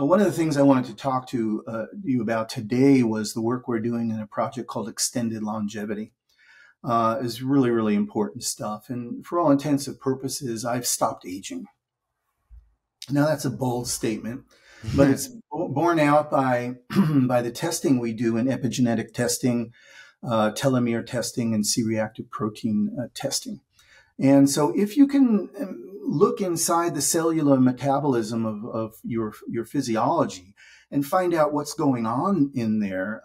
One of the things I wanted to talk to you about today was the work we're doing in a project called Extended Longevity. Is really, really important stuff. And for all intents and purposes, I've stopped aging. Now, that's a bold statement, but it's borne out by, by the testing we do in epigenetic testing, telomere testing, and C-reactive protein testing. And so if you can look inside the cellular metabolism of your physiology and find out what's going on in there,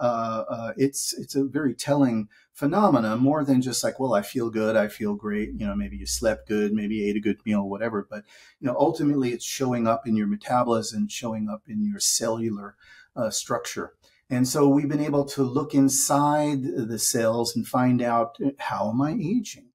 it's a very telling phenomena, more than just like, well, I feel good, I feel great, maybe you slept good, maybe you ate a good meal, whatever. But, ultimately it's showing up in your metabolism, showing up in your cellular structure. And so we've been able to look inside the cells and find out, how am I aging?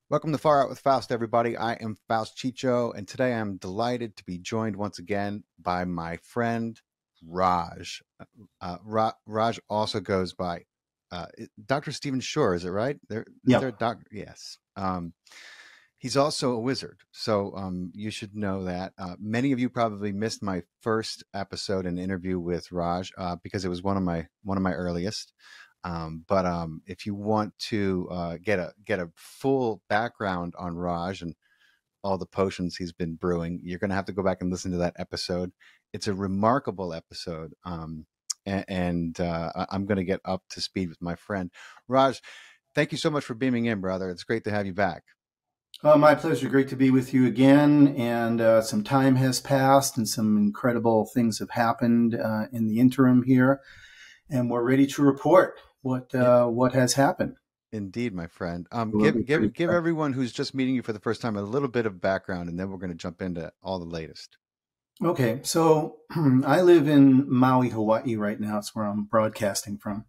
Welcome to Far Out with Faust, everybody. I am Faust Chicho, and today I'm delighted to be joined once again by my friend Raj. Raj also goes by Dr. Steven Schorr, is it right? Yeah. Yes. He's also a wizard, so you should know that. Many of you probably missed my first episode and interview with Raj because it was one of my earliest. But if you want to get a full background on Raj and all the potions he's been brewing, you're going to have to go back and listen to that episode. It's a remarkable episode, and I'm going to get up to speed with my friend. Raj, thank you so much for beaming in, brother. It's great to have you back. My pleasure. Great to be with you again. And some time has passed and some incredible things have happened in the interim here. And we're ready to report what has happened. Indeed, my friend. Give everyone who's just meeting you for the first time a little bit of background, and then we're going to jump into all the latest. Okay, so I live in Maui, Hawaii right now. It's where I'm broadcasting from.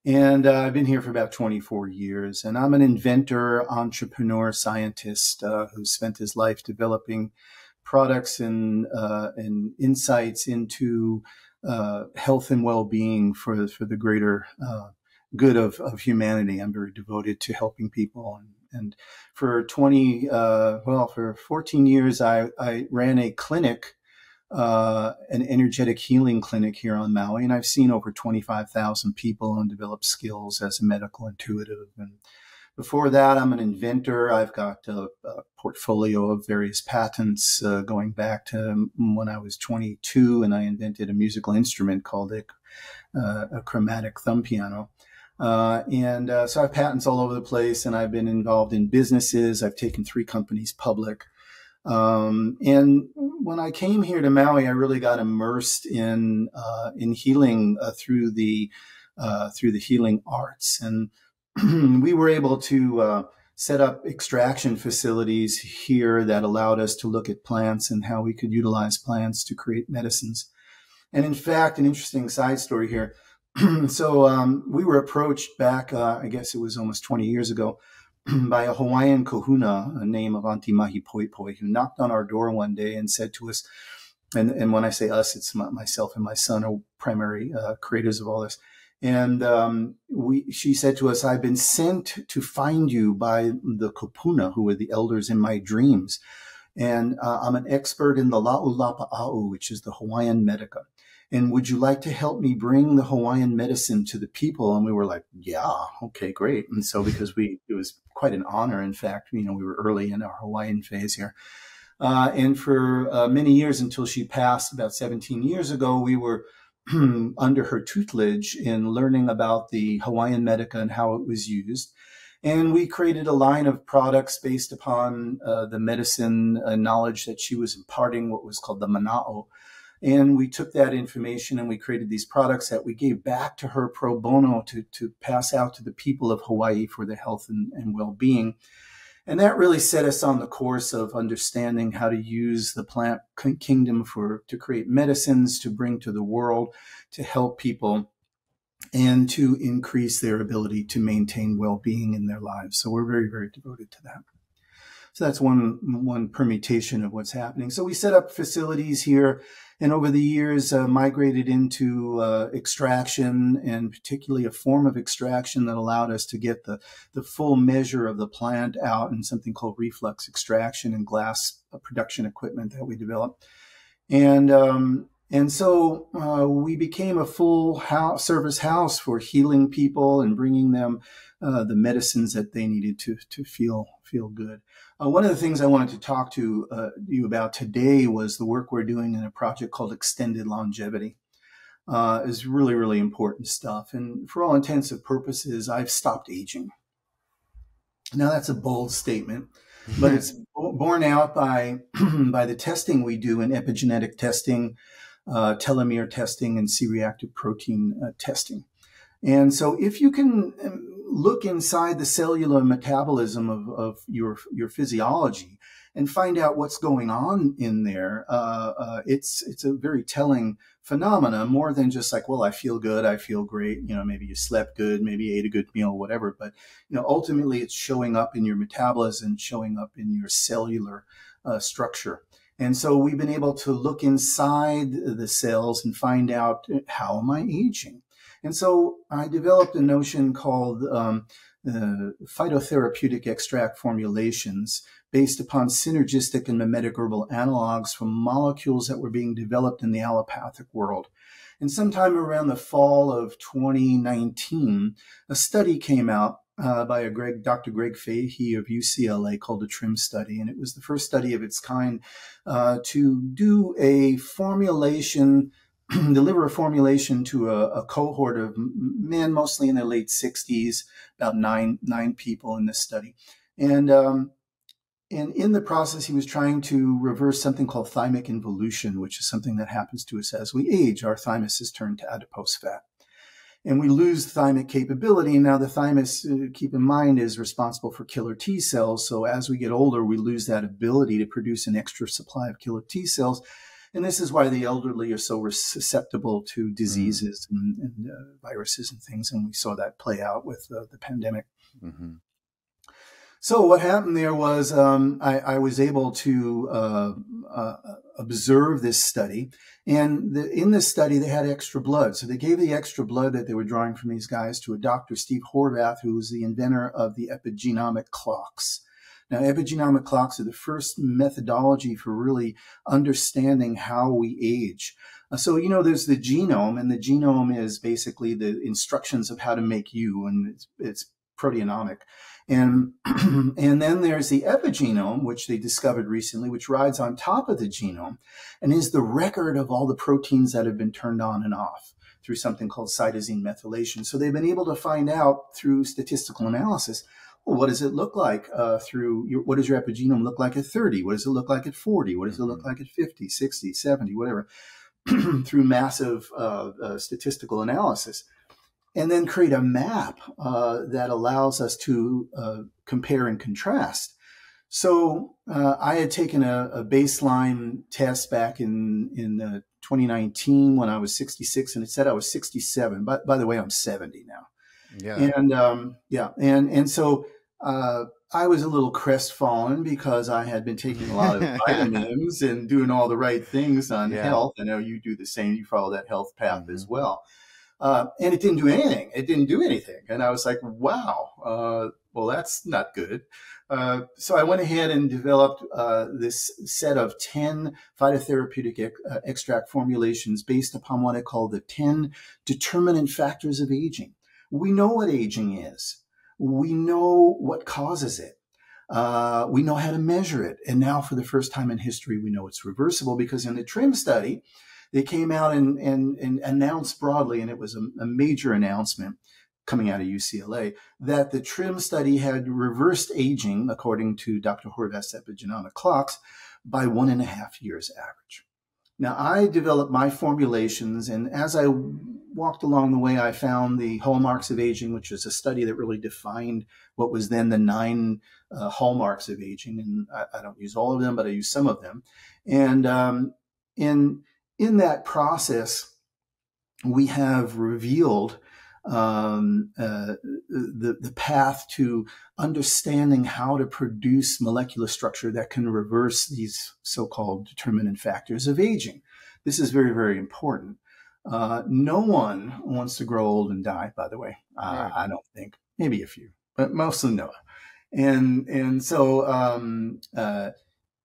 And I've been here for about 24 years. And I'm an inventor, entrepreneur, scientist who spent his life developing products and insights into health and well-being for the greater good of humanity. I'm very devoted to helping people. And for 14 years, I ran a clinic, an energetic healing clinic here on Maui. And I've seen over 25,000 people and developed skills as a medical intuitive. And before that, I'm an inventor. I've got a portfolio of various patents going back to when I was 22, and I invented a musical instrument called a chromatic thumb piano. So I have patents all over the place, and I've been involved in businesses. I've taken 3 companies public. And when I came here to Maui, I really got immersed in healing through the healing arts. And we were able to set up extraction facilities here that allowed us to look at plants and how we could utilize plants to create medicines. And in fact, an interesting side story here. So we were approached back, I guess it was almost 20 years ago, by a Hawaiian kahuna named Avanti Mahi Poi Poi, who knocked on our door one day and said to us, and when I say us, it's myself and my son are primary creators of all this. And she said to us, I've been sent to find you by the kupuna, who were the elders in my dreams. And I'm an expert in the la'ulapa'au, which is the Hawaiian medica. And would you like to help me bring the Hawaiian medicine to the people? And we were like, yeah, okay, great. And so because it was quite an honor. In fact, we were early in our Hawaiian phase here. And for many years until she passed about 17 years ago, we were under her tutelage in learning about the Hawaiian medica and how it was used. And we created a line of products based upon the medicine knowledge that she was imparting, what was called the mana'o. And we took that information and we created these products that we gave back to her pro bono to pass out to the people of Hawaii for their health and well-being. And that really set us on the course of understanding how to use the plant kingdom to create medicines, to bring to the world, to help people. and to increase their ability to maintain well-being in their lives. So we're very, very devoted to that. So that's one permutation of what's happening. So we set up facilities here, and over the years migrated into extraction, and particularly a form of extraction that allowed us to get the full measure of the plant out in something called reflux extraction and glass production equipment that we developed. And so we became a full service house for healing people and bringing them the medicines that they needed to feel good. One of the things I wanted to talk to you about today was the work we're doing in a project called Extended Longevity. Is really, really important stuff. And for all intents and purposes, I've stopped aging. Now, that's a bold statement, but it's borne out by the testing we do in epigenetic testing, telomere testing, and C-reactive protein testing. And so if you can look inside the cellular metabolism of your physiology and find out what's going on in there, it's a very telling phenomena, more than just like, well, I feel good, I feel great, maybe you slept good, maybe you ate a good meal, whatever. But, ultimately it's showing up in your metabolism, showing up in your cellular structure. And so we've been able to look inside the cells and find out, how am I aging? And so I developed a notion called phytotherapeutic extract formulations based upon synergistic and mimetic herbal analogs from molecules that were being developed in the allopathic world. And sometime around the fall of 2019, a study came out by Dr. Greg Fahey of UCLA called the TRIM study. And it was the first study of its kind to do a formulation, deliver a formulation to a cohort of men, mostly in their late 60s, about nine people in this study. And in the process, he was trying to reverse something called thymic involution, which is something that happens to us as we age. Our thymus is turned to adipose fat, and we lose thymic capability. Now, the thymus, keep in mind, is responsible for killer T cells. So as we get older, we lose that ability to produce an extra supply of killer T cells. And this is why the elderly are so susceptible to diseases and viruses and things. And we saw that play out with the pandemic. Mm-hmm. So what happened there was I was able to observe this study. And in this study, they had extra blood. So they gave the extra blood that they were drawing from these guys to a Dr. Steve Horvath, who was the inventor of the epigenomic clocks. Now, epigenomic clocks are the first methodology for really understanding how we age. So, there's the genome, and the genome is basically the instructions of how to make you, and it's proteomic. And then there's the epigenome, which they discovered recently, which rides on top of the genome and is the record of all the proteins that have been turned on and off through something called cytosine methylation. So they've been able to find out through statistical analysis, well, what does it look like what does your epigenome look like at 30? What does it look like at 40? What does it look like at 50, 60, 70, whatever, through massive statistical analysis. And then create a map that allows us to compare and contrast. So I had taken a baseline test back in 2019 when I was 66, and it said I was 67. But by the way, I'm 70 now. Yeah. And so I was a little crestfallen because I had been taking a lot of vitamins and doing all the right things on health. I know you do the same. You follow that health path as well. And it didn't do anything. It didn't do anything. And I was like, wow, well, that's not good. So I went ahead and developed this set of 10 phytotherapeutic extract formulations based upon what I call the 10 determinant factors of aging. We know what aging is. We know what causes it. We know how to measure it. And now for the first time in history, we know it's reversible, because in the TRIM study, they came out and announced broadly, and it was a major announcement coming out of UCLA, that the TRIM study had reversed aging, according to Dr. Horvath's epigenomic clocks, by 1.5 years average. Now, I developed my formulations, and as I walked along the way, I found the hallmarks of aging, which is a study that really defined what was then the 9 hallmarks of aging. And I don't use all of them, but I use some of them. And in that process, we have revealed the path to understanding how to produce molecular structure that can reverse these so-called determinant factors of aging. This is very, very important. No one wants to grow old and die, by the way. Right. I don't think. Maybe a few, but mostly no. And so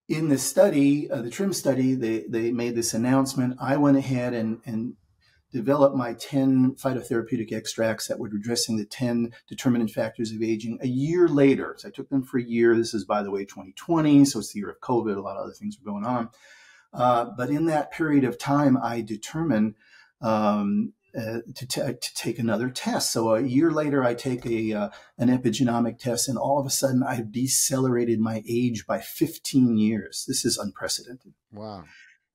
in the study, the TRIM study, they made this announcement. I went ahead and developed my 10 phytotherapeutic extracts that were addressing the 10 determinant factors of aging a year later. So I took them for a year. This is, by the way, 2020. So it's the year of COVID. A lot of other things were going on. But in that period of time, I determined to take another test. So a year later, I take an epigenomic test, and all of a sudden, I've decelerated my age by 15 years. This is unprecedented. Wow.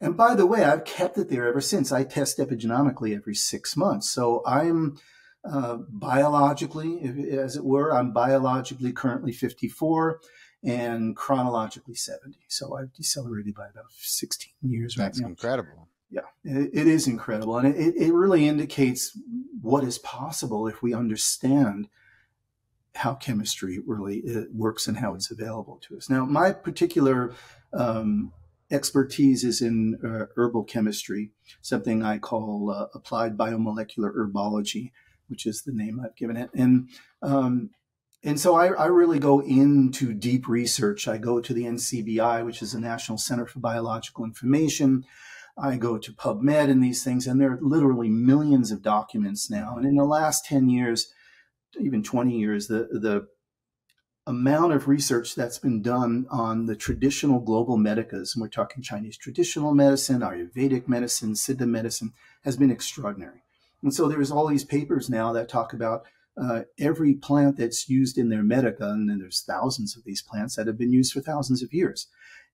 And by the way, I've kept it there ever since. I test epigenomically every 6 months. So I'm biologically, as it were, I'm biologically currently 54 and chronologically 70. So I've decelerated by about 16 years right now. That's incredible. Yeah, it is incredible. And it really indicates what is possible if we understand how chemistry really works and how it's available to us. Now, my particular expertise is in herbal chemistry, something I call applied biomolecular herbology, which is the name I've given it. And so I really go into deep research. I go to the NCBI, which is the National Center for Biological Information. I go to PubMed and these things, and there are literally millions of documents now. And in the last 10 years, even 20 years, the amount of research that's been done on the traditional global medicas, and we're talking Chinese traditional medicine, Ayurvedic medicine, Siddha medicine, has been extraordinary. And so there's all these papers now that talk about every plant that's used in their medica, and then there's thousands of these plants that have been used for thousands of years,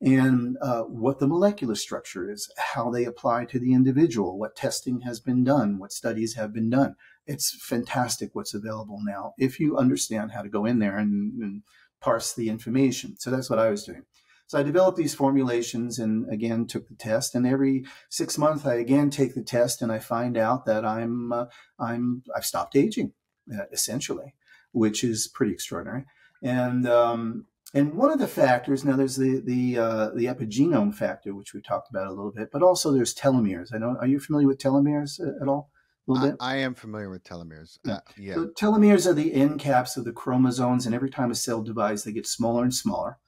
and what the molecular structure is, how they apply to the individual, what testing has been done, what studies have been done. It's fantastic what's available now if you understand how to go in there and parse the information. So that's what I was doing. So I developed these formulations and again took the test. And every 6 months I again take the test and I find out that I've stopped aging, essentially, which is pretty extraordinary. And one of the factors, now there's the epigenome factor, which we talked about a little bit, but also there's telomeres. Are you familiar with telomeres at all? A little bit? I am familiar with telomeres. Yeah. So telomeres are the end caps of the chromosomes, and every time a cell divides, they get smaller and smaller,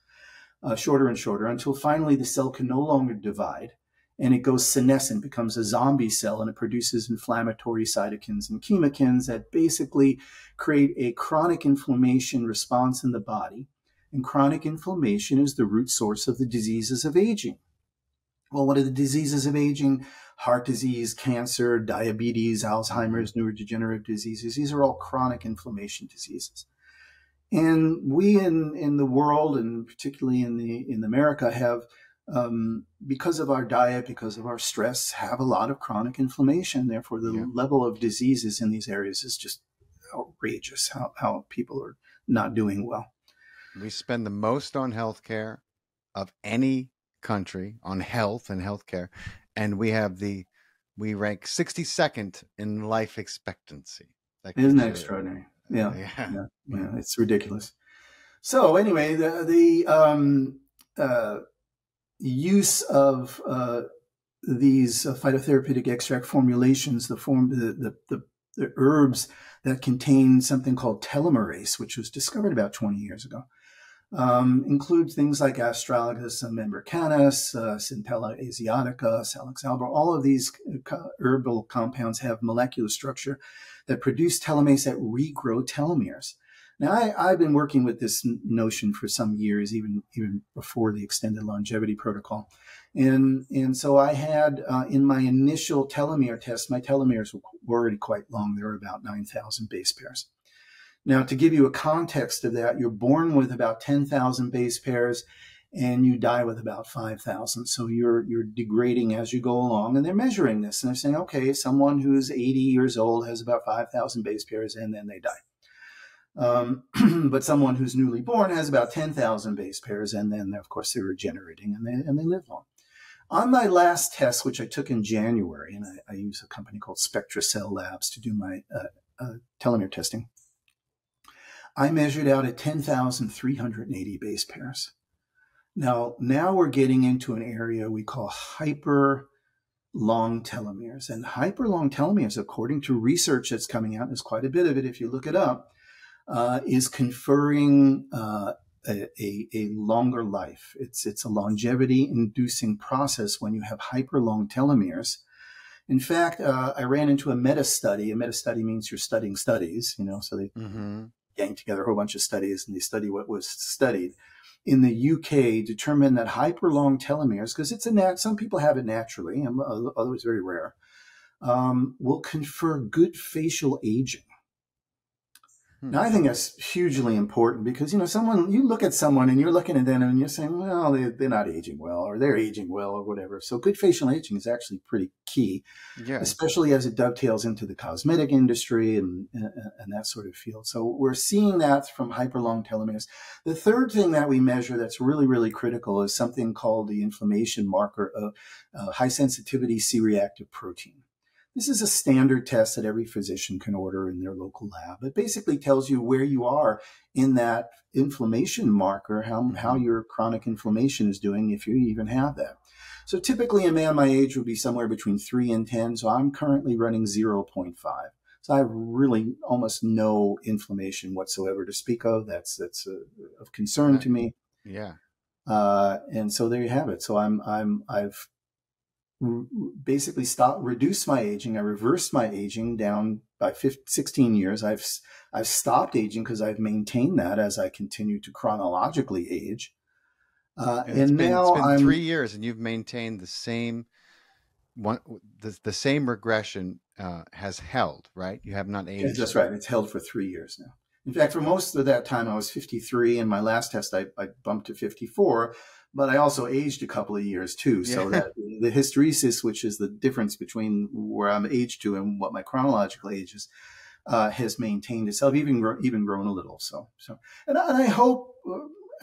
shorter and shorter, until finally the cell can no longer divide, and it goes senescent, becomes a zombie cell, and it produces inflammatory cytokines and chemokines that basically create a chronic inflammation response in the body. And chronic inflammation is the root source of the diseases of aging. Well, what are the diseases of aging? Heart disease, cancer, diabetes, Alzheimer's, neurodegenerative diseases. These are all chronic inflammation diseases. And we in the world, and particularly in America, have, because of our diet, because of our stress, have a lot of chronic inflammation. Therefore, the level of diseases in these areas is just outrageous, how people are not doing well. We spend the most on healthcare of any country, on health and healthcare, and we rank 62nd in life expectancy. Isn't that extraordinary? Yeah, it's ridiculous. So anyway, the use of these phytotherapeutic extract formulations, the herbs that contain something called telomeres, which was discovered about 20 years ago, includes things like Astragalus americanus, Centella asiatica, Salix album. All of these herbal compounds have molecular structure that produce telomeres that regrow telomeres. Now, I've been working with this notion for some years, even before the extended longevity protocol. And so I had, in my initial telomere test, my telomeres were already quite long. They were about 9,000 base pairs. Now, to give you a context of that, you're born with about 10,000 base pairs and you die with about 5,000. So you're degrading as you go along. And they're measuring this. And they're saying, okay, someone who's 80 years old has about 5,000 base pairs and then they die. But someone who's newly born has about 10,000 base pairs, and then, of course, they're regenerating and they live long. On my last test, which I took in January, and I use a company called SpectraCell Labs to do my telomere testing, I measured out at 10,380 base pairs. Now we're getting into an area we call hyper long telomeres. And hyper long telomeres, according to research that's coming out, and there's quite a bit of it if you look it up, is conferring a longer life. It's a longevity-inducing process when you have hyper long telomeres. In fact, I ran into a meta-study. A meta-study means you're studying studies, so they gang together a whole bunch of studies and they study what was studied. In the UK, determined that hyperlong telomeres, because some people have it naturally, and others very rare, will confer good facial aging. Now, I think that's hugely important because, you look at someone and you're looking at them and you're saying, well, they're not aging well, or they're aging well, or whatever. So good facial aging is actually pretty key, especially as it dovetails into the cosmetic industry and that sort of field. So we're seeing that from hyperlong telomeres. The third thing that we measure that's really, really critical is something called the inflammation marker of high sensitivity C-reactive protein. This is a standard test that every physician can order in their local lab. It basically tells you where you are in that inflammation marker, how your chronic inflammation is doing, if you even have that. So typically a man my age would be somewhere between 3 and 10. So I'm currently running 0.5. So I have really almost no inflammation whatsoever to speak of. That's of concern to me. Yeah. And so there you have it. So I've basically reduced my aging. I reversed my aging down by 16 years. I've stopped aging because I've maintained that as I continue to chronologically age. It's been 3 years, and you've maintained the same one. The same regression has held, right? You have not aged. Yes, that's right. It's held for 3 years now. In fact, for most of that time, I was 53, and my last test I bumped to 54. But I also aged a couple of years too, so that the hysteresis, which is the difference between where I'm aged to and what my chronological age is, has maintained itself, even grown a little. So, and I hope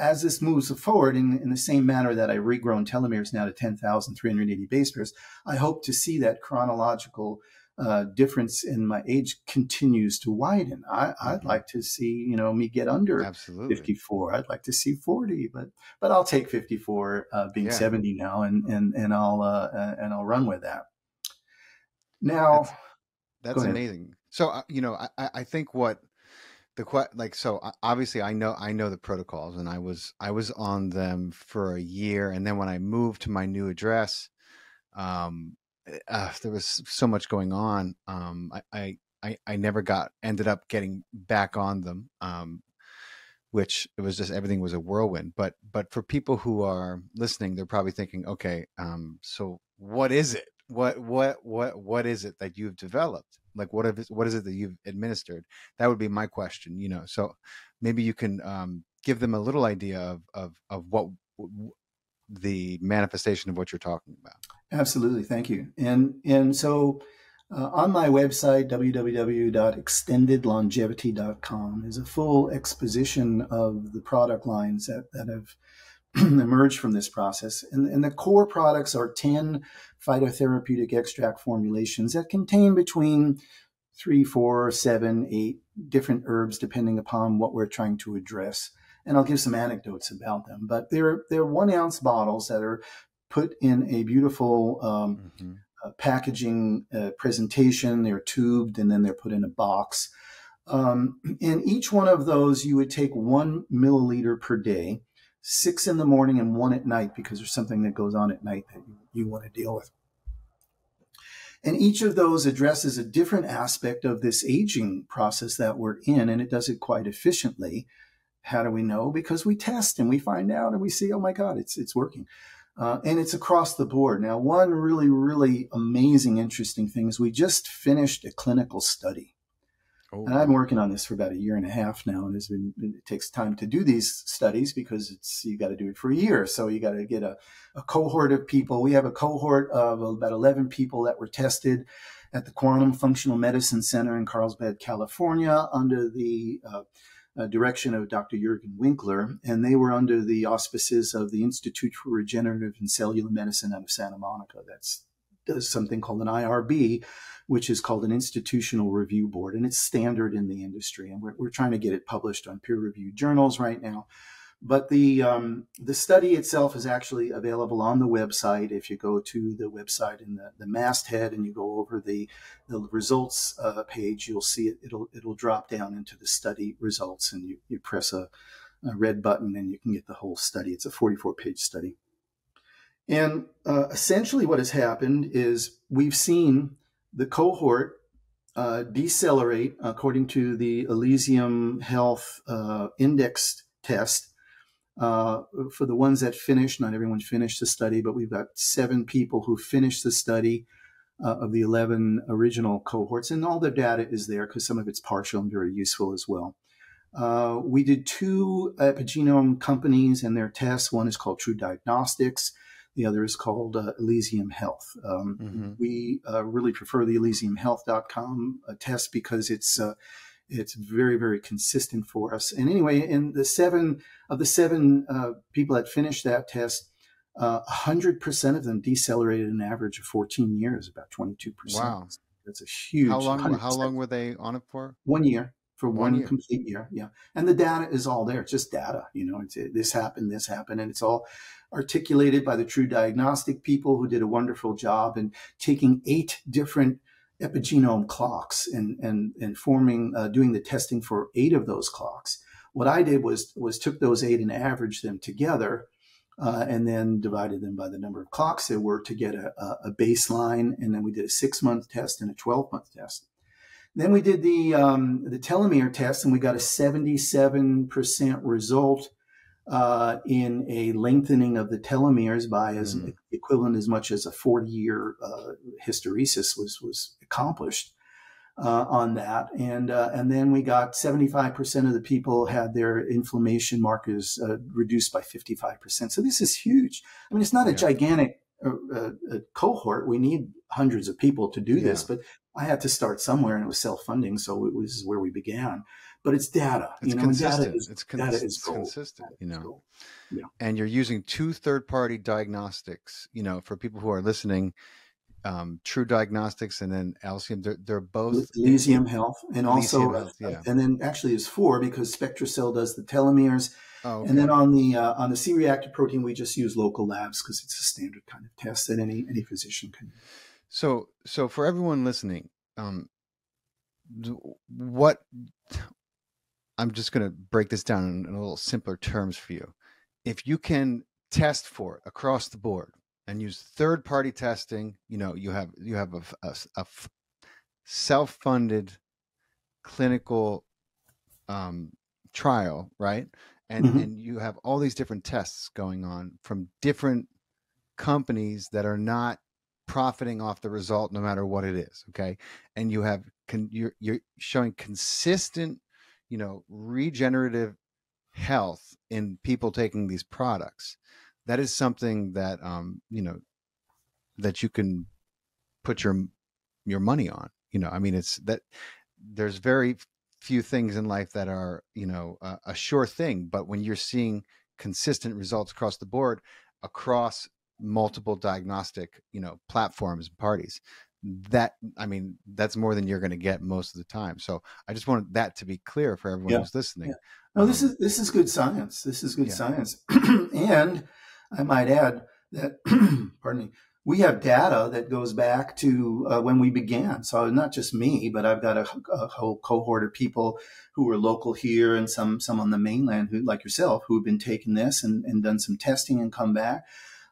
as this moves forward in the same manner that I regrown telomeres now to 10,380 base pairs, I hope to see that chronological difference in my age continues to widen. I'd like to see, me get under 54. I'd like to see 40, but I'll take 54, being 70 now, and I'll run with that. Now, that's amazing. So, I think obviously I know the protocols, and I was on them for a year. And then when I moved to my new address, there was so much going on. I never ended up getting back on them, which it was just, everything was a whirlwind. But for people who are listening, they're probably thinking, okay, so what is it? What is it that you've developed? Like, what is it that you've administered? That would be my question, so maybe you can give them a little idea of what the manifestation of what you're talking about. Absolutely. Thank you. And so on my website, www.extendedlongevity.com, is a full exposition of the product lines that have emerged from this process. And the core products are 10 phytotherapeutic extract formulations that contain between 3, 4, 7, 8 different herbs, depending upon what we're trying to address. And I'll give some anecdotes about them. But they're 1 ounce bottles that are put in a beautiful packaging presentation. They're tubed and then they're put in a box. In each one of those, you would take 1 milliliter per day, 6 in the morning and 1 at night, because there's something that goes on at night that you want to deal with. And each of those addresses a different aspect of this aging process that we're in, and it does it quite efficiently. How do we know? Because we test and we find out and we see, oh my God, it's working. And it's across the board. Now, one really, really amazing, interesting thing is we just finished a clinical study. Oh. And I've been working on this for about 1.5 years now, and it takes time to do these studies because you got to do it for a year. So you got to get a cohort of people. We have a cohort of about 11 people that were tested at the Quantum Functional Medicine Center in Carlsbad, California, under the direction of Dr. Jürgen Winkler, and they were under the auspices of the Institute for Regenerative and Cellular Medicine out of Santa Monica. That's does something called an IRB, which is called an institutional review board, and it's standard in the industry. And we're trying to get it published on peer-reviewed journals right now. But the study itself is actually available on the website. If you go to the website in the masthead and you go over the results page, you'll see it. It'll drop down into the study results, and you press a red button and you can get the whole study. It's a 44-page study. And essentially what has happened is we've seen the cohort decelerate according to the Elysium Health indexed test. For the ones that finished, not everyone finished the study, but we've got 7 people who finished the study of the 11 original cohorts, and all the data is there because some of it's partial and very useful as well. We did 2 epigenome companies and their tests. One is called True Diagnostics. The other is called Elysium Health. We really prefer the ElysiumHealth.com test because it's very, very consistent for us. And anyway, in the 7 people that finished that test, 100% of them decelerated an average of 14 years, about 22%. Wow. That's a huge. How long were they on it for? 1 year. For one year. Complete year, yeah. And the data is all there. It's just data, this happened, and it's all articulated by the True Diagnostic people who did a wonderful job in taking 8 different epigenome clocks and forming, doing the testing for 8 of those clocks. What I did was took those 8 and averaged them together, and then divided them by the number of clocks there were to get a baseline. And then we did a 6-month test and a 12-month test. Then we did the telomere test, and we got a 77% result in a lengthening of the telomeres by as equivalent as much as a 40-year hysteresis was accomplished on that. And then we got 75% of the people had their inflammation markers reduced by 55%. So this is huge. I mean, it's not a gigantic cohort. We need hundreds of people to do this, but I had to start somewhere, and it was self-funding, so it was where we began. But it's data. It's consistent. Data is consistent. Yeah. And you're using 2 third-party diagnostics. For people who are listening, True Diagnostics and then Elysium. They're both Elysium Health, and Elysium also, Health, and then actually it's 4 because SpectraCell does the telomeres. Oh, okay. And then on the C-reactive protein, we just use local labs because it's a standard kind of test that any physician can. So for everyone listening, what I'm just going to break this down in a little simpler terms for you. If you can test for it across the board and use third-party testing, you have a self-funded clinical trial, right? And you have all these different tests going on from different companies that are not profiting off the result, no matter what it is. Okay. And you have, you're showing consistent, regenerative health in people taking these products. That is something that, that you can put your money on, I mean, it's that there's very few things in life that are, a sure thing, but when you're seeing consistent results across the board, across multiple diagnostic, platforms and parties, that's more than you're going to get most of the time. So I just wanted that to be clear for everyone who's listening. Yeah. No, this is good science. This is good science. And I might add that, pardon me, we have data that goes back to when we began. So not just me, but I've got a whole cohort of people who are local here and some on the mainland who, like yourself, who have been taking this and done some testing and come back.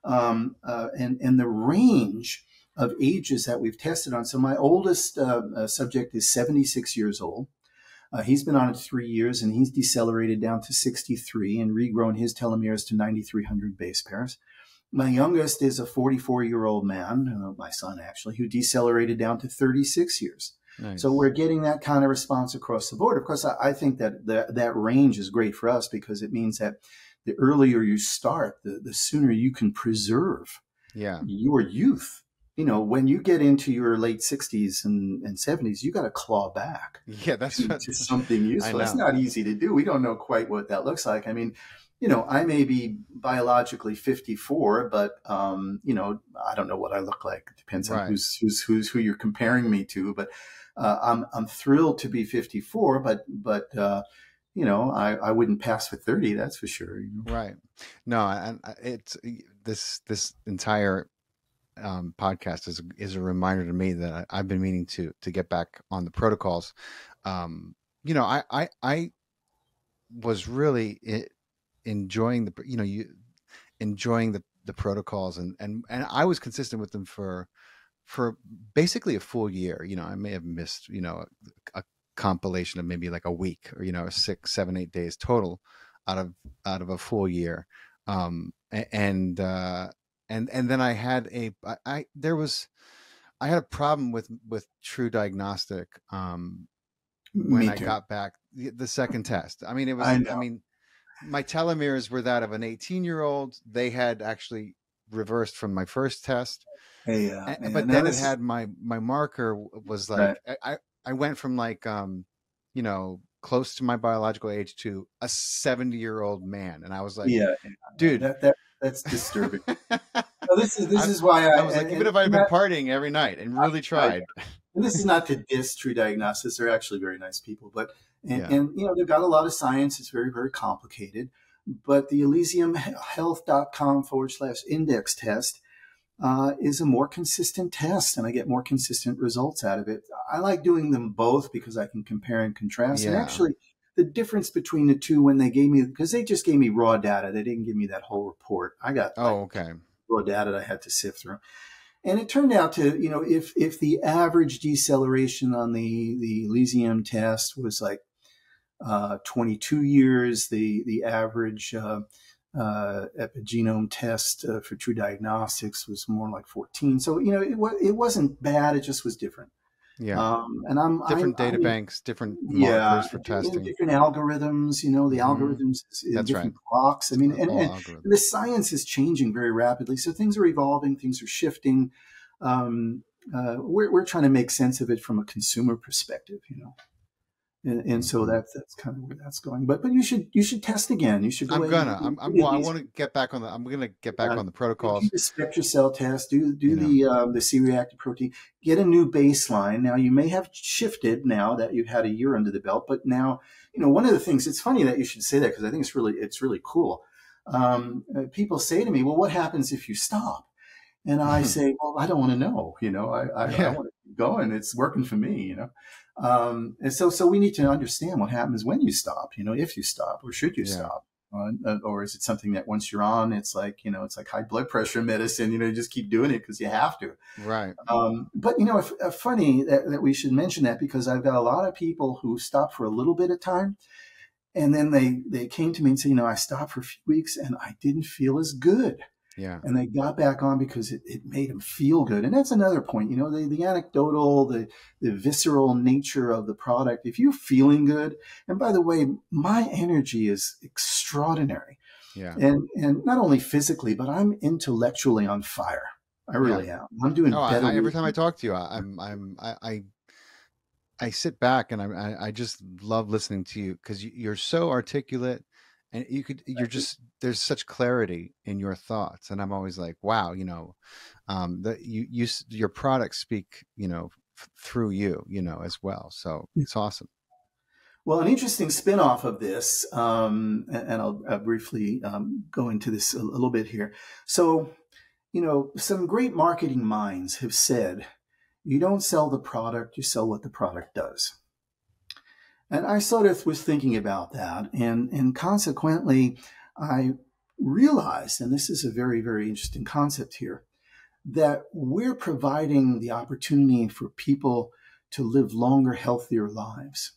And the range of ages that we've tested on. So my oldest subject is 76 years old. He's been on it 3 years, and he's decelerated down to 63 and regrown his telomeres to 9,300 base pairs. My youngest is a 44-year-old man, my son actually, who decelerated down to 36 years. Nice. So we're getting that kind of response across the board. Of course, I think that range is great for us because it means that the earlier you start, the sooner you can preserve your youth. When you get into your late 60s and 70s, you got to claw back to something useful. It's not easy to do. We don't know quite what that looks like. I mean, I may be biologically 54, but I don't know what I look like. It depends on Right. who you're comparing me to. But I'm thrilled to be 54, but I wouldn't pass for 30. That's for sure. Right. No, and it's this entire podcast is a reminder to me that I've been meaning to get back on the protocols. I was really enjoying enjoying the protocols, and I was consistent with them for basically a full year. I may have missed a compilation of maybe like a week or 6, 7, 8 days total out of a full year. And then I had I had a problem with True Diagnostic when Me I too. got back the second test. I mean, I know. my telomeres were that of an 18-year-old. They had actually reversed from my first test. Yeah. But Now then it this is had my marker was right. like, I went from like, close to my biological age to a 70-year-old man. And I was like, Yeah. dude, That's disturbing. No, this I, is why I was like, even if I had been partying every night and really I tried. and this is not to diss True Diagnostics. They're actually very nice people, but Yeah. they've got a lot of science. It's very, very complicated. But the ElysiumHealth.com/index test is a more consistent test, and I get more consistent results out of it. I like doing them both because I can compare and contrast. And Yeah. actually, the difference between the two when they gave me, because they just gave me raw data, they didn't give me that whole report. I got like Oh, okay. raw data that I had to sift through. And it turned out to, if the average deceleration on the Elysium test was like 22 years, the average epigenome test for True Diagnostics was more like 14. So, it wasn't bad. It just was different. Yeah. And Different data banks, different yeah, markers for testing. different algorithms, the Hmm. algorithms in That's right. different clocks. I mean, All and algorithms. the science is changing very rapidly. So things are evolving, things are shifting. We're trying to make sense of it from a consumer perspective, and so Hmm. that's kind of where that's going. But you should test again. You should go ahead and Well, do I these. want to get back on I'm going to get back on the Do protocols, the spectra cell test. Do you know. the C-reactive protein. Get a new baseline. Now you may have shifted now that you've had a year under the belt, but now one of the things. It's funny that you should say that because I think it's really cool. People say to me, "Well, what happens if you stop?" And I say, "Well, I don't want to know. I Yeah. want to keep going. It's working for me. And so we need to understand what happens when you stop. If you stop, or should you Yeah. stop, or is it something that once you're on, it's like high blood pressure medicine. You just keep doing it because you have to. Right. But funny that we should mention that because I've got a lot of people who stop for a little bit of time, and then they came to me and said, I stopped for a few weeks and I didn't feel as good. Yeah. And they got back on because it made them feel good. And that's another point, the anecdotal, the visceral nature of the product. If you're feeling good, and by the way, my energy is extraordinary. Yeah. And not only physically, but I'm intellectually on fire. I Yeah. really am. I'm doing Oh, better. every time I talk to you, I sit back and I just love listening to you because you're so articulate and there's such clarity in your thoughts. And I'm always like, wow, that your products speak, through you, as well. So it's awesome. Well, an interesting spin-off of this, and I'll briefly go into this a little bit here. So, some great marketing minds have said, you don't sell the product, you sell what the product does. And I sort of was thinking about that. And consequently, I realized, and this is a very, very interesting concept here, that we're providing the opportunity for people to live longer, healthier lives.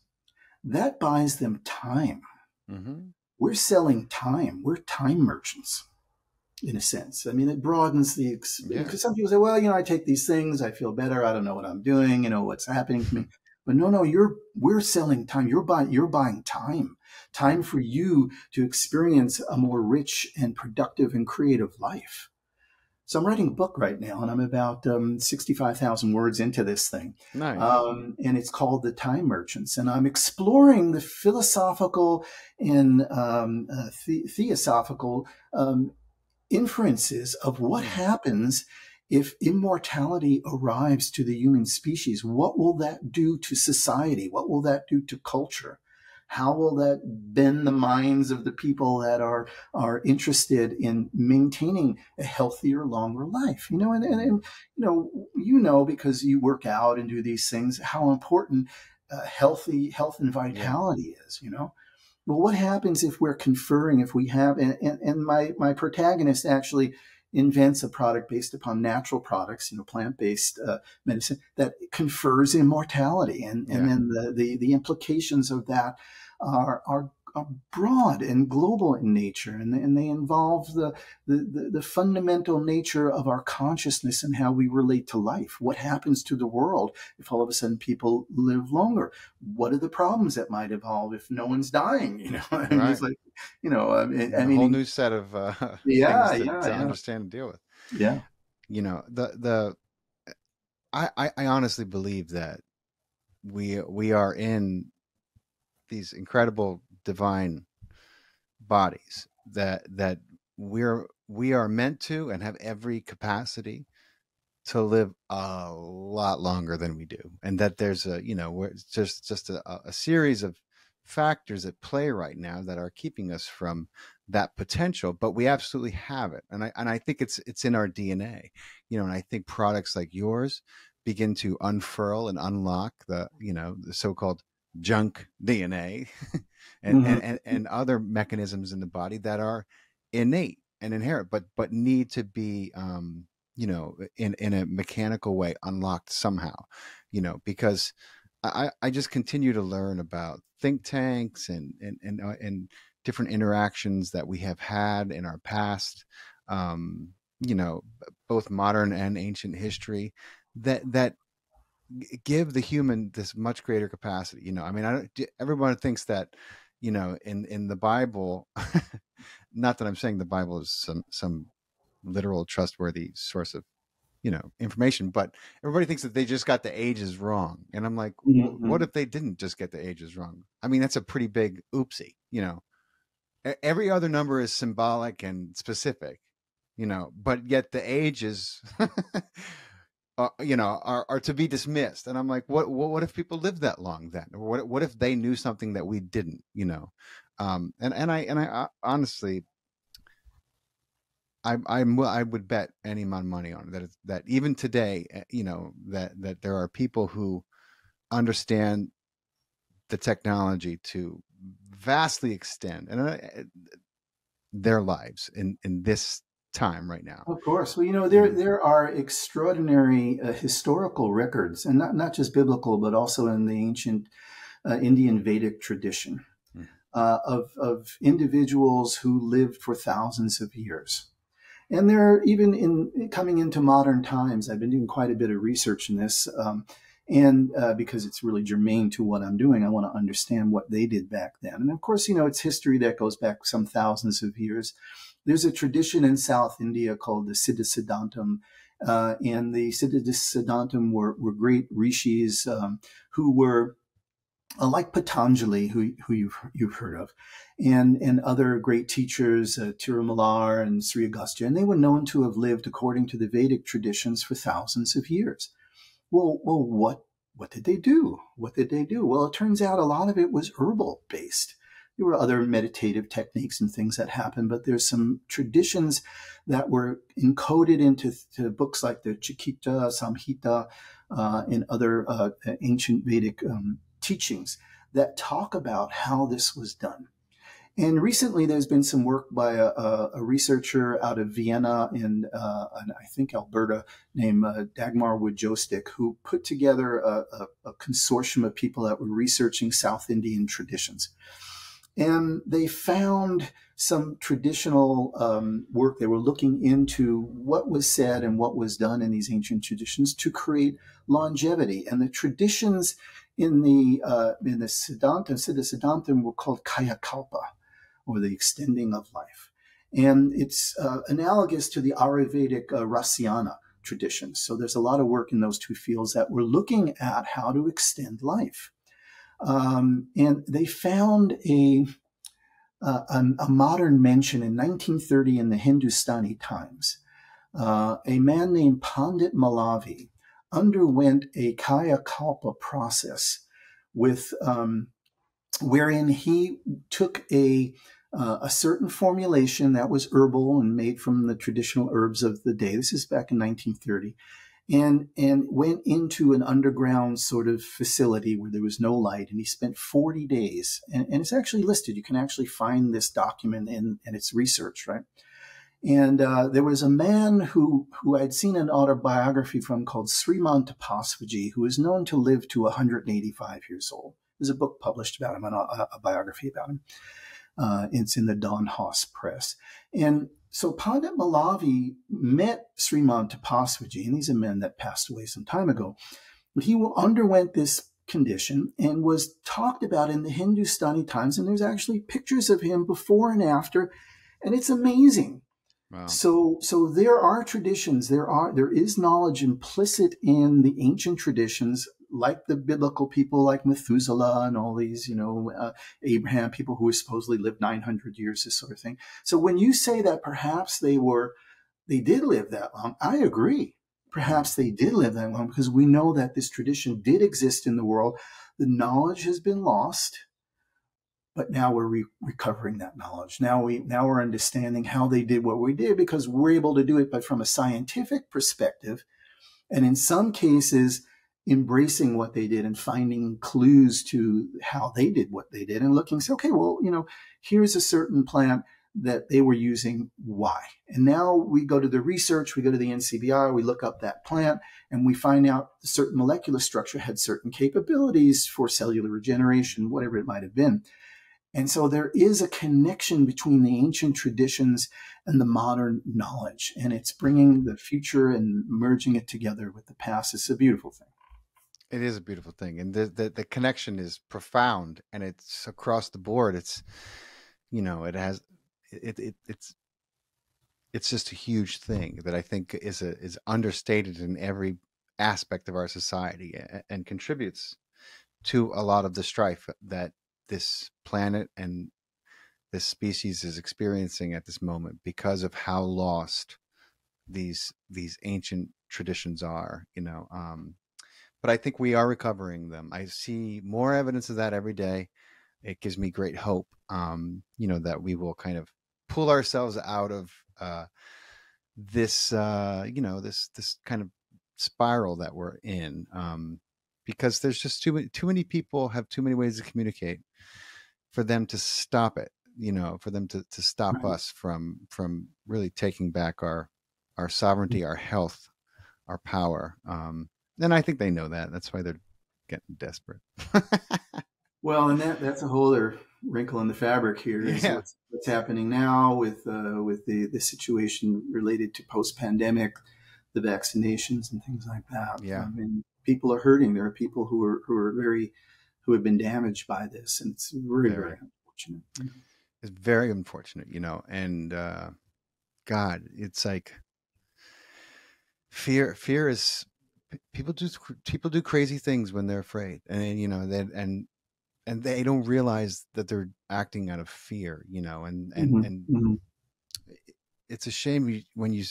That buys them time. Mm-hmm. We're selling time. We're time merchants, in a sense. I mean, it broadens because some people say, well, I take these things, I feel better, I don't know what I'm doing, what's happening to me. But no, we're selling time. You're buying time for you to experience a more rich and productive and creative life. So I'm writing a book right now, and I'm about 65,000 words into this thing. Nice. And it's called The Time Merchants. And I'm exploring the philosophical and theosophical inferences of what Hmm. happens if immortality arrives to the human species. What will that do to society? What will that do to culture? How will that bend the minds of the people that are interested in maintaining a healthier, longer life? And because you work out and do these things, how important health and Yeah. vitality is. Well, what happens if we're conferring, if we have, and my protagonist actually invents a product based upon natural products, plant-based medicine that confers immortality. And Yeah. then the implications of that are broad and global in nature, and they involve the fundamental nature of our consciousness and how we relate to life. What happens to the world if all of a sudden people live longer? What are the problems that might evolve if no one's dying? I mean, it's Right. like, I A whole mean, new set of things yeah, to yeah, understand and deal with. yeah, The I honestly believe that we are in these incredible divine bodies that we are meant to and have every capacity to live a lot longer than we do, and that there's it's just a series of factors at play right now that are keeping us from that potential, but we absolutely have it. And I think it's in our DNA, and I think products like yours begin to unfurl and unlock the so-called junk DNA and other mechanisms in the body that are innate and inherent, but need to be in a mechanical way unlocked somehow, because I just continue to learn about think tanks and different interactions that we have had in our past, um, both modern and ancient history that give the human this much greater capacity. I mean, everyone thinks that, in the Bible, not that I'm saying the Bible is some literal trustworthy source of information, but everybody thinks that they just got the ages wrong, and I'm like, what hmm if they didn't just get the ages wrong? I mean, that's a pretty big oopsie. Every other number is symbolic and specific, but yet the ages are to be dismissed. And I'm like, what if people lived that long then? Or what if they knew something that we didn't? And I honestly, I would bet any amount of money on it that even today, that there are people who understand the technology to vastly extend their lives in this time right now. Of course. Well, You there know, there are extraordinary historical records, and not just biblical, but also in the ancient Indian Vedic tradition Mm. of individuals who lived for thousands of years. And they're even in coming into modern times. I've been doing quite a bit of research in this, and because it's really germane to what I'm doing, I want to understand what they did back then. And of course, it's history that goes back some thousands of years. There's a tradition in South India called the Siddhisiddhantam, and the Siddhisiddhantam were great rishis who were like Patanjali, who you've heard of, and other great teachers, Tirumalar and Sri Agastya, and they were known to have lived according to the Vedic traditions for thousands of years. Well, what did they do? What did they do? Well, it turns out a lot of it was herbal based. There were other meditative techniques and things that happened, but there's some traditions that were encoded into books like the Chikita, Samhita, and other ancient Vedic teachings that talk about how this was done. And recently, there's been some work by a researcher out of Vienna and I think Alberta named Dagmar Wood-Jostick, who put together a consortium of people that were researching South Indian traditions. And they found some traditional work. They were looking into what was said and what was done in these ancient traditions to create longevity. And the traditions in the Siddha Siddhantam were called Kaya Kalpa, or the extending of life. And it's analogous to the Ayurvedic Rasyana traditions. So there's a lot of work in those two fields that we're looking at how to extend life. And they found a modern mention in 1930 in the Hindustani Times. A man named Pandit Malavi underwent a Kaya Kalpa process with wherein he took a certain formulation that was herbal and made from the traditional herbs of the day. This is back in 1930. And went into an underground sort of facility where there was no light. And he spent 40 days. And it's actually listed. You can actually find this document and its research, right? And there was a man who I'd seen an autobiography from called Sriman Tapasvaji, who is known to live to 185 years old. There's a book published about him, a biography about him. It's in the Don Haas Press. And so Pandit Malavi met Sriman Tapasvaji, and these are men that passed away some time ago. But he underwent this condition and was talked about in the Hindustani Times, and there's actually pictures of him before and after, and it's amazing. Wow. So there are traditions, there is knowledge implicit in the ancient traditions, like the biblical people like Methuselah and all these, Abraham, people who supposedly lived 900 years, this sort of thing. So when you say that perhaps they did live that long, I agree. Perhaps they did live that long because we know that this tradition did exist in the world. The knowledge has been lost, but now we're recovering that knowledge. Now we're understanding how they did what we did because we're able to do it, but from a scientific perspective, and in some cases, embracing what they did and finding clues to how they did what they did and looking, say, okay, well, here's a certain plant that they were using. Why? And now we go to the research, we go to the NCBR, we look up that plant and we find out a certain molecular structure had certain capabilities for cellular regeneration, whatever it might have been. And so there is a connection between the ancient traditions and the modern knowledge, and it's bringing the future and merging it together with the past. It's a beautiful thing. It is a beautiful thing, and the connection is profound, and it's across the board. It's it's just a huge thing that I think is understated in every aspect of our society and contributes to a lot of the strife that this planet and this species is experiencing at this moment because of how lost these ancient traditions are. But I think we are recovering them. I see more evidence of that every day. It gives me great hope, that we will kind of pull ourselves out of this kind of spiral that we're in, because there's just too many people have too many ways to communicate for them to stop it, for them to stop right. us from really taking back our sovereignty, our health, our power. And I think they know that. That's why they're getting desperate. Well, and that's a whole other wrinkle in the fabric here. Yeah. Is what's happening now with the situation related to post-pandemic, the vaccinations and things like that. Yeah. I mean, people are hurting. There are people who have been damaged by this, and it's very, very unfortunate. It's very unfortunate, and God, it's like fear is. People do crazy things when they're afraid, and they don't realize that they're acting out of fear, and Mm-hmm. It's a shame when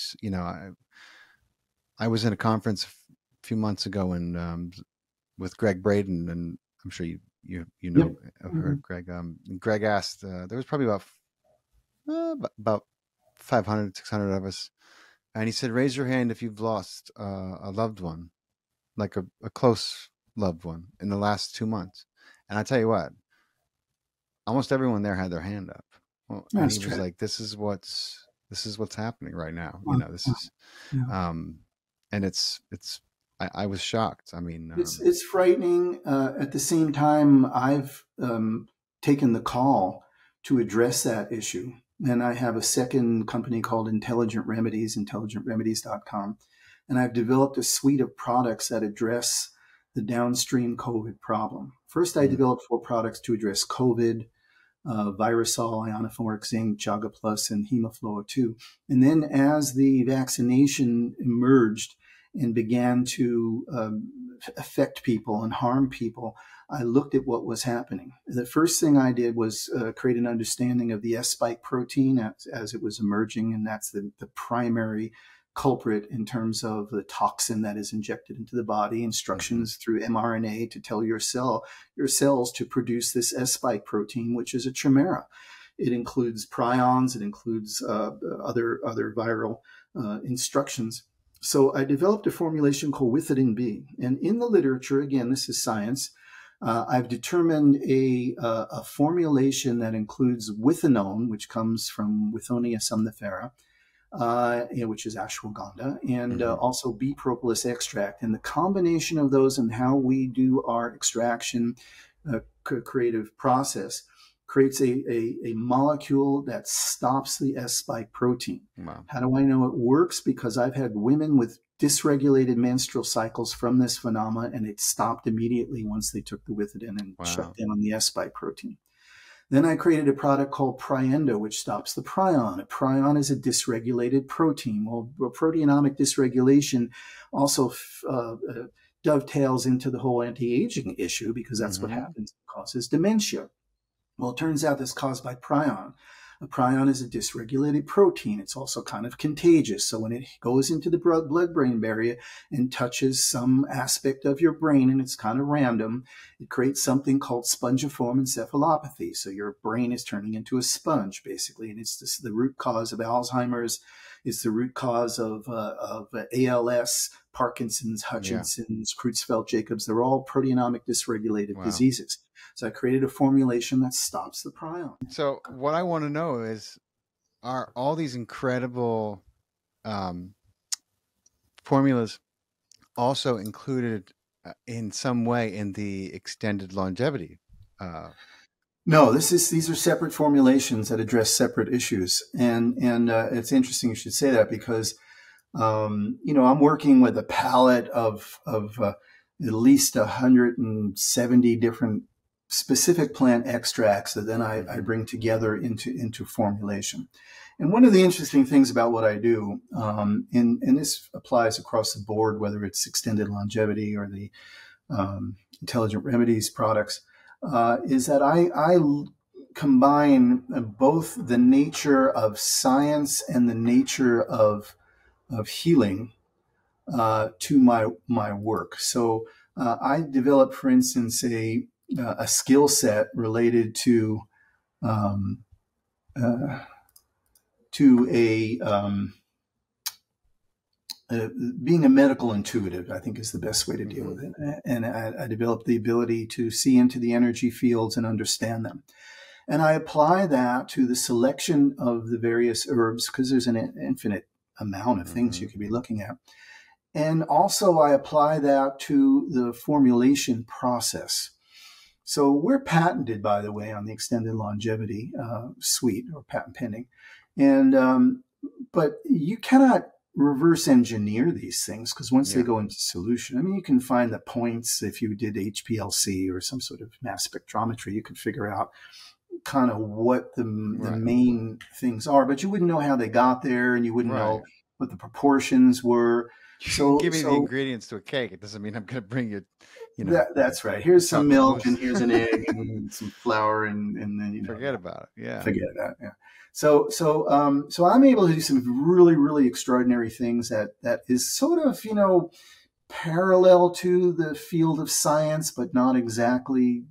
I was in a conference a few months ago and with Greg Braden, and I'm sure you know of her, Greg. Greg asked, there was probably about 500, 600 of us. And he said, raise your hand if you've lost a loved one, like a close loved one in the last 2 months. And I tell you what, almost everyone there had their hand up. Well, and he was like, this is what's happening right now. This is, and it's, I was shocked. I mean, it's frightening. At the same time, I've taken the call to address that issue. And I have a second company called Intelligent Remedies, intelligentremedies.com. And I've developed a suite of products that address the downstream COVID problem. First, I developed 4 products to address COVID, Virusol, ionophoric zinc, Chaga Plus, and Hemofloa 2. And then as the vaccination emerged and began to affect people and harm people, I looked at what was happening. The first thing I did was create an understanding of the S-spike protein as it was emerging, and that's the primary culprit in terms of the toxin that is injected into the body, instructions through mRNA to tell your cells to produce this S-spike protein, which is a chimera. It includes prions, it includes other viral instructions. So I developed a formulation called Withidin B. And in the literature, again, this is science, I've determined a formulation that includes withinone, which comes from Withonia somnifera, which is ashwagandha, and also bee propolis extract. And the combination of those and how we do our extraction creative process creates a molecule that stops the S-spike protein. Wow. How do I know it works? Because I've had women with dysregulated menstrual cycles from this phenomena, and it stopped immediately once they took the Withidin and shut down the S-spike protein. Then I created a product called Priendo, which stops the prion. A prion is a dysregulated protein. Well, proteomic dysregulation also dovetails into the whole anti-aging issue, because that's what happens. It causes dementia. Well, it turns out it's caused by prion. A prion is a dysregulated protein. It's also kind of contagious. So when it goes into the blood-brain barrier and touches some aspect of your brain, and it's kind of random, it creates something called spongiform encephalopathy. So your brain is turning into a sponge, basically. And it's the root cause of Alzheimer's. It's the root cause of ALS, Parkinson's, Hutchinson's, Creutzfeldt-Jacobs. They're all proteomic dysregulated diseases. So I created a formulation that stops the prion. So what I want to know is, are all these incredible formulas also included in some way in the extended longevity? No, these are separate formulations that address separate issues. And it's interesting you should say that, because I'm working with a palette of at least 170 different specific plant extracts that then I bring together into formulation. And one of the interesting things about what I do, and this applies across the board, whether it's extended longevity or the intelligent remedies products, is that I combine both the nature of science and the nature of healing to my work. So I developed, for instance, a skill set related to being a medical intuitive, I think, is the best way to deal with it. And I developed the ability to see into the energy fields and understand them. And I apply that to the selection of the various herbs, because there's an infinite amount of things you could be looking at. And also I apply that to the formulation process. So we're patented, by the way, on the extended longevity suite, or patent pending. And but you cannot reverse engineer these things, because once they go into solution, I mean, you can find the points. If you did HPLC or some sort of mass spectrometry, you could figure out kind of what the main things are, but you wouldn't know how they got there, and you wouldn't know what the proportions were. So give me the ingredients to a cake. It doesn't mean I'm going to bring you, that's right. Here's some milk, and here's an egg, and some flour, and then forget about it. Yeah, forget that. Yeah. So I'm able to do some really, really extraordinary things that is sort of parallel to the field of science, but not exactly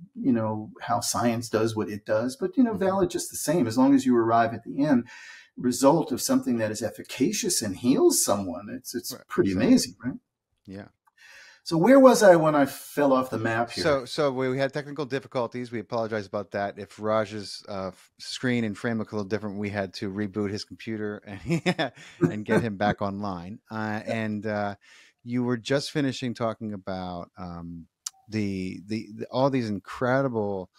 how science does what it does, but valid just the same, as long as you arrive at the end result of something that is efficacious and heals someone. It's pretty amazing, right? Yeah. So where was I when I fell off the map here? So we had technical difficulties. We apologize about that. If Raj's screen and frame look a little different, we had to reboot his computer and get him back online. And you were just finishing talking about the all these incredible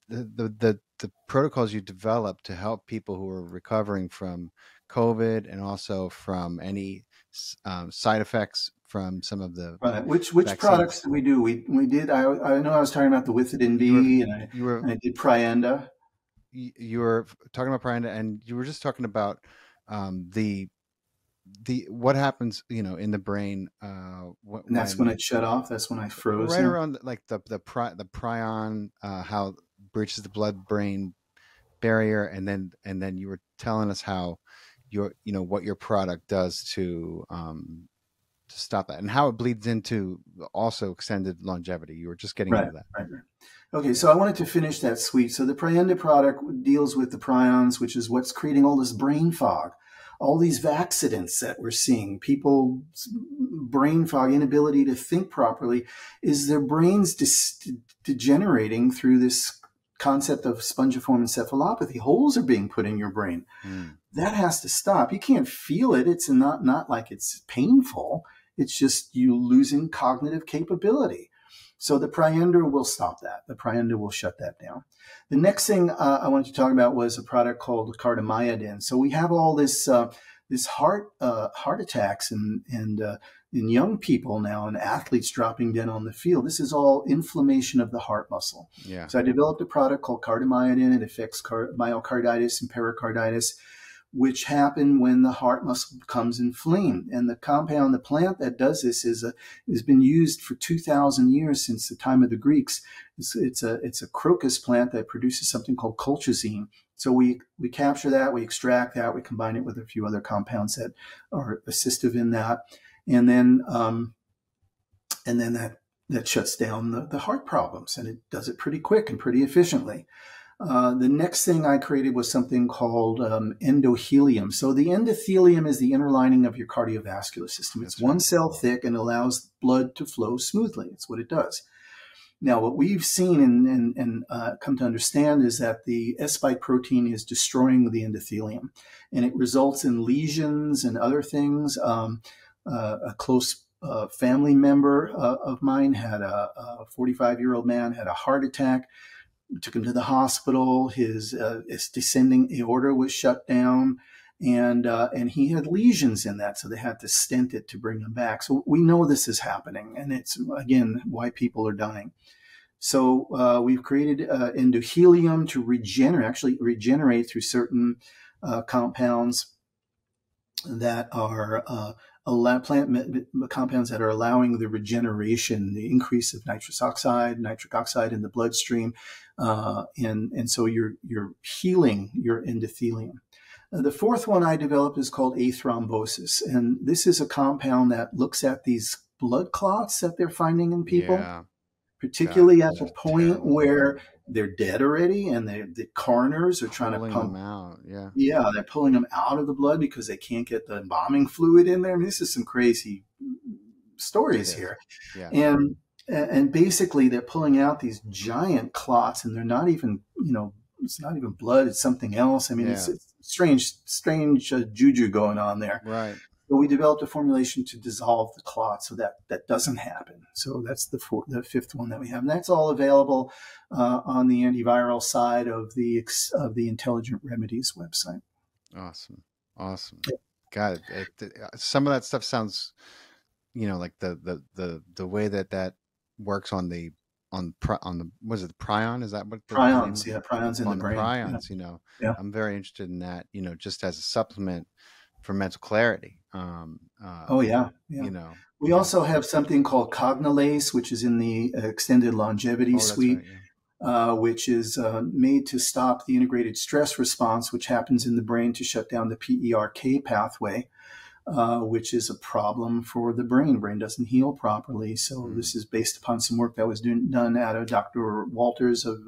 the protocols you developed to help people who are recovering from COVID and also from any side effects from some of the Right. Which products vaccines. did we do? We did. I know I was talking about the Withidin You were B, you were and I did Prienda. you were talking about Brian, and you were just talking about the what happens, in the brain And that's when it shut off. That's when I froze right him. around like the prion, how breaches the blood brain barrier, and then you were telling us how what your product does to stop that and how it bleeds into also extended longevity. You were just getting Right, into that. right. Okay, Yeah. so I wanted to finish that suite. So the Prienda product deals with the prions, which is what's creating all this brain fog, all these accidents that we're seeing. People's brain fog, inability to think properly, is their brains degenerating through this concept of spongiform encephalopathy. Holes are being put in your brain. Mm. That has to stop. You can't feel it. It's not like it's painful. It's just you losing cognitive capability. So the Priender will stop that. The Priender will shut that down. The next thing I wanted to talk about was a product called cardamyadin. So we have all this heart attacks and in young people now and athletes dropping dead on the field. This is all inflammation of the heart muscle. Yeah. So I developed a product called cardamyadin. It affects myocarditis and pericarditis, which happen when the heart muscle becomes inflamed. And the compound, the plant that does this has been used for 2,000 years since the time of the Greeks. It's a crocus plant that produces something called colchicine. So we capture that, we extract that, we combine it with a few other compounds that are assistive in that, and then that shuts down the heart problems, and it does it pretty quick and pretty efficiently. The next thing I created was something called endothelium. So the endothelium is the inner lining of your cardiovascular system. It's one cell thick and allows blood to flow smoothly. It's what it does. Now, what we've seen and come to understand is that the S-spike protein is destroying the endothelium, and it results in lesions and other things. A close family member of mine had a 45-year-old man had a heart attack. We took him to the hospital. His descending aorta was shut down, and he had lesions in that, so they had to stent it to bring him back. So we know this is happening, and it's again why people are dying. So we've created endothelium to regenerate through certain compounds that are compounds that are allowing the regeneration, the increase of nitric oxide in the bloodstream, and so you're healing your endothelium. The fourth one I developed is called athrombosis, and this is a compound that looks at these blood clots that they're finding in people. Yeah. Particularly at the point where they're dead already, and the coroners are trying to pump them out. Yeah, yeah, they're pulling them out of the blood because they can't get the embalming fluid in there. I mean, this is some crazy stories here, yeah. And basically they're pulling out these giant clots, and they're not even it's not even blood; it's something else. I mean, it's strange juju going on there, right? But we developed a formulation to dissolve the clot so that doesn't happen. So that's the fifth one that we have. And that's all available on the antiviral side of the Intelligent Remedies website. Awesome. Yeah. God, some of that stuff sounds, like the way that works on the was it the prion? Is that what prions? Yeah, prions in the brain. Prions, yeah. I'm very interested in that. Just as a supplement for mental clarity. We also have something called cognolase, which is in the extended longevity suite, which is made to stop the integrated stress response, which happens in the brain to shut down the PERK pathway, which is a problem for the brain. The brain doesn't heal properly. So this is based upon some work that was done out of Dr. Walters of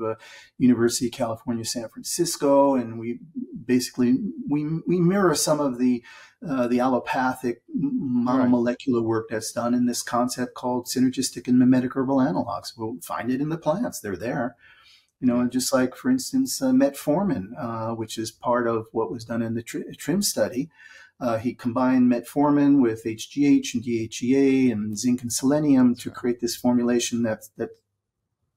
University of California, San Francisco. And we mirror some of the allopathic monomolecular work that's done in this concept called synergistic and mimetic herbal analogs. We'll find it in the plants. They're there. Just like, for instance, metformin, which is part of what was done in the TRIM study. He combined metformin with HGH and DHEA and zinc and selenium to create this formulation that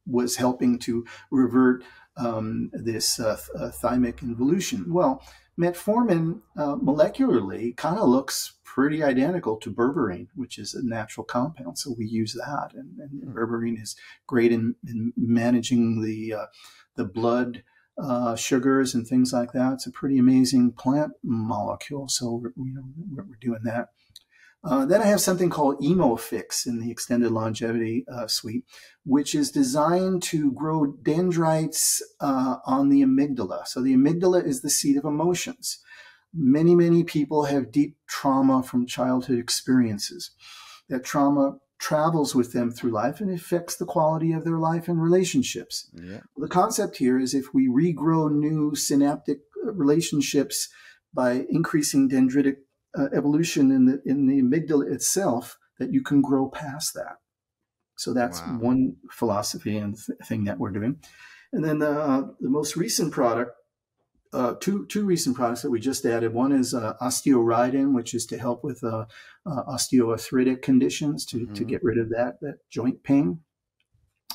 was helping to revert this thymic involution. Well, metformin molecularly kind of looks pretty identical to berberine, which is a natural compound. So we use that, and berberine is great in managing the blood sugars and things like that. It's a pretty amazing plant molecule. So we're doing that. Then I have something called EmoFix in the extended longevity suite, which is designed to grow dendrites on the amygdala. So the amygdala is the seat of emotions. Many, many people have deep trauma from childhood experiences. That trauma travels with them through life and affects the quality of their life and relationships. Yeah. The concept here is if we regrow new synaptic relationships by increasing dendritic evolution in the amygdala itself, that you can grow past that. So that's one philosophy and thing that we're doing. And then the most recent product, two recent products that we just added. One is osteoridin, which is to help with osteoarthritic conditions to get rid of that joint pain.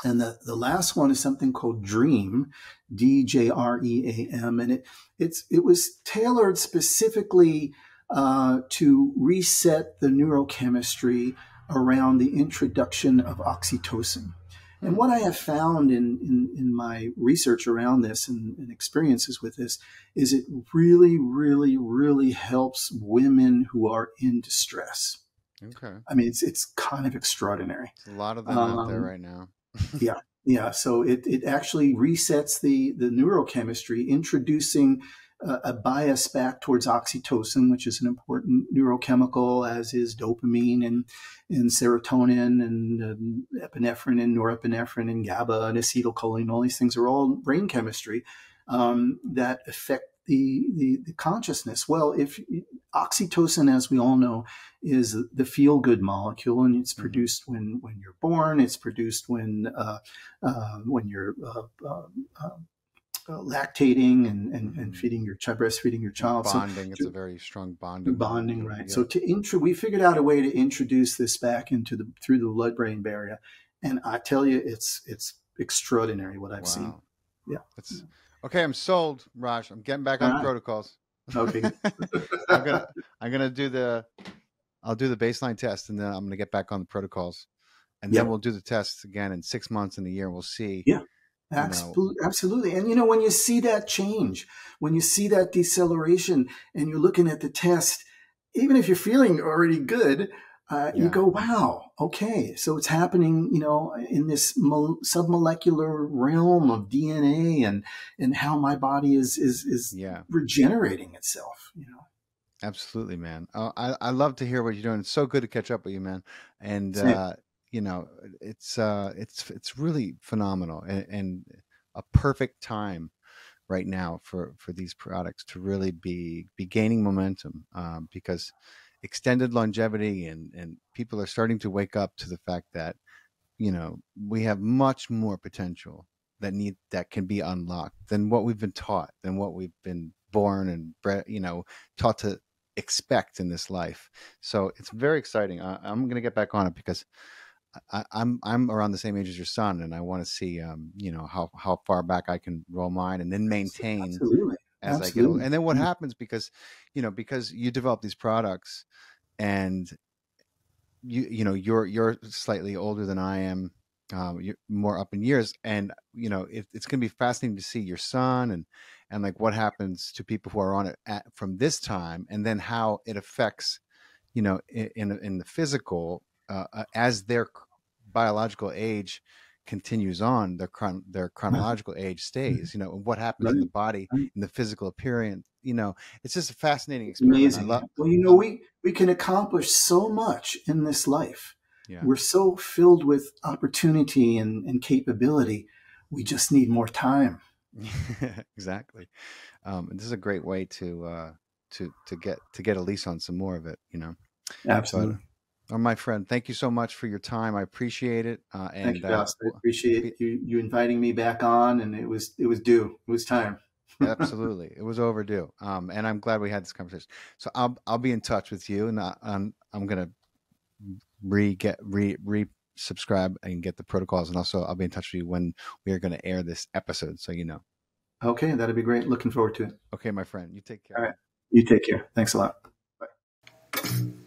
And the last one is something called DREAM, DJREAM, and it was tailored specifically to reset the neurochemistry around the introduction of oxytocin. And what I have found in my research around this and experiences with this is it really, really, really helps women who are in distress. Okay. I mean, it's kind of extraordinary. There's a lot of them out there right now. Yeah. So it actually resets the neurochemistry, introducing a bias back towards oxytocin, which is an important neurochemical, as is dopamine and serotonin and epinephrine and norepinephrine and GABA and acetylcholine. All these things are all brain chemistry that affect the consciousness. Well, if oxytocin, as we all know, is the feel-good molecule, and it's produced when you're born. It's produced when you're lactating and feeding your child, breastfeeding your child. Bonding, it's a very strong bonding. Right. Yeah. So we figured out a way to introduce this back through the blood-brain barrier, and I tell you, it's extraordinary what I've seen. Yeah. Okay, I'm sold, Raj. I'm getting back on the protocols. Okay. I'm gonna do the baseline test, and then I'm gonna get back on the protocols, and then we'll do the tests again in 6 months in a year. And we'll see. Yeah. Absolutely. And when you see that change, when you see that deceleration and you're looking at the test, even if you're feeling already good, you go, wow, okay. So it's happening, in this submolecular realm of DNA and how my body is regenerating itself, Absolutely, man. I love to hear what you're doing. It's so good to catch up with you, man. And, it's really phenomenal and a perfect time right now for these products to really be gaining momentum, because extended longevity and people are starting to wake up to the fact that, we have much more potential that can be unlocked than what we've been taught, than what we've been born and bred, taught to expect in this life. So it's very exciting. I'm going to get back on it because I'm around the same age as your son, and I want to see, how far back I can roll mine, and then maintain as I get older. And then what happens because you develop these products, and you're slightly older than I am, you're more up in years, and it's going to be fascinating to see your son and like what happens to people who are on it from this time, and then how it affects, in the physical. As their biological age continues on, their chronological age stays. What happens in the body, in the physical appearance. It's just a fascinating experience. Amazing. We can accomplish so much in this life. Yeah. We're so filled with opportunity and capability. We just need more time. Exactly. This is a great way to get a lease on some more of it. Absolutely. My friend, thank you so much for your time. I appreciate it. Thank you, Faust. I appreciate you inviting me back on, and it was due. It was time. Absolutely, it was overdue. And I'm glad we had this conversation. So I'll be in touch with you, and I'm gonna subscribe and get the protocols. And also I'll be in touch with you when we are going to air this episode. So, Okay, that'd be great. Looking forward to it. Okay, my friend, you take care. All right. You take care. Thanks a lot. Bye.